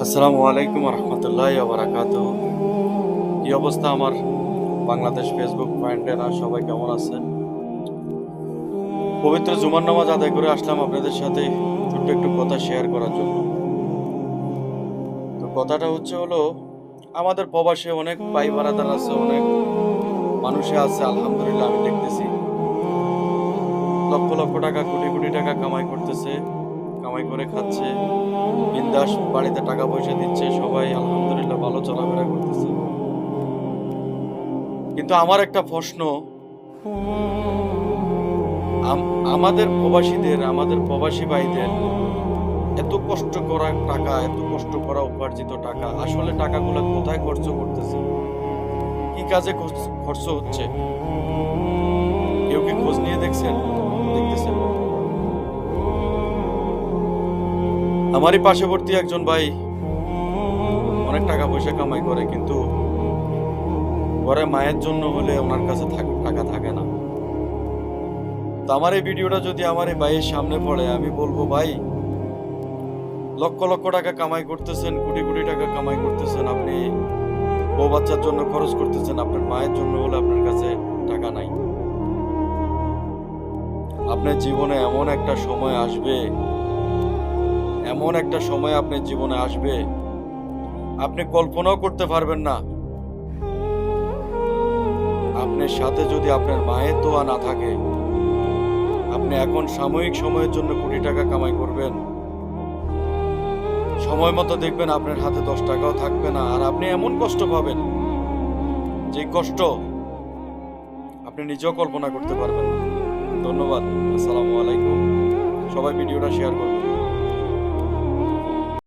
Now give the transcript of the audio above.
আসসালামু আলাইকুম রহমতুল্লাহি ওয়া বারাকাতুহু। কি অবস্থা আমার বাংলাদেশ ফেসবুক ফ্রেন্ডেরা, সবাই কেমন আছেন? পবিত্র জুমার নামাজ আদায় করে আসলাম আপনাদের সাথে ছোট্ট একটু কথা শেয়ার করার জন্য। তো কথাটা হলো আমাদের প্রবাসে অনেক ভাই বারাদার আছে, অনেক মানুষে আছে, আলহামদুলিল্লাহ আমি দেখতেছি লক্ষ লক্ষ টাকা, কোটি কোটি টাকা কামাই করতেছে, কামাই করে খাচ্ছে, বিন্দাস বাড়িতে টাকা পয়সা দিচ্ছে, সবাই আলহামদুলিল্লাহ ভালো চলাফেরা করতেছে। কিন্তু আমার একটা প্রশ্ন, আমাদের প্রবাসীদের, আমাদের প্রবাসী ভাইদের এত কষ্ট করা টাকা, এত কষ্ট করা উপার্জিত টাকা, আসলে টাকাগুলো কোথায় খরচ করতেছে, কি কাজে খরচ হচ্ছে? কেউ কি খোঁজ নিয়ে দেখতেছেন? আমারই পার্শ্ববর্তী একজন ভাই অনেক টাকা পয়সা কামাই করে, কিন্তু ঘরে মায়ের জন্য হলে ওনার কাছে টাকা থাকে না। তো আমার এই ভিডিওটা যদি আমার এই ভাইয়ের সামনে পড়ে, আমি বলবো, ভাই লক্ষ লক্ষ টাকা কামাই করতেছেন, কোটি কোটি টাকা কামাই করতেছেন, আপনি বউ বাচ্চার জন্য খরচ করতেছেন, আপনার মায়ের জন্য হলে আপনার কাছে টাকা নাই। আপনার জীবনে এমন একটা সময় আসবে, এমন একটা সময় আপনার জীবনে আসবে, আপনি কল্পনাও করতে পারবেন না। আপনার সাথে যদি আপনার মায়ের দোয়া না থাকে, আপনি এখন সাময়িক সময়ের জন্য কোটি টাকা কামাই করবেন, সময় মতো দেখবেন আপনার হাতে 10 টাকাও থাকবে না, আর আপনি এমন কষ্ট পাবেন যে কষ্ট আপনি নিজেও কল্পনা করতে পারবেন না। ধন্যবাদ। আসসালামু আলাইকুম। সবাই ভিডিওটা শেয়ার করুন।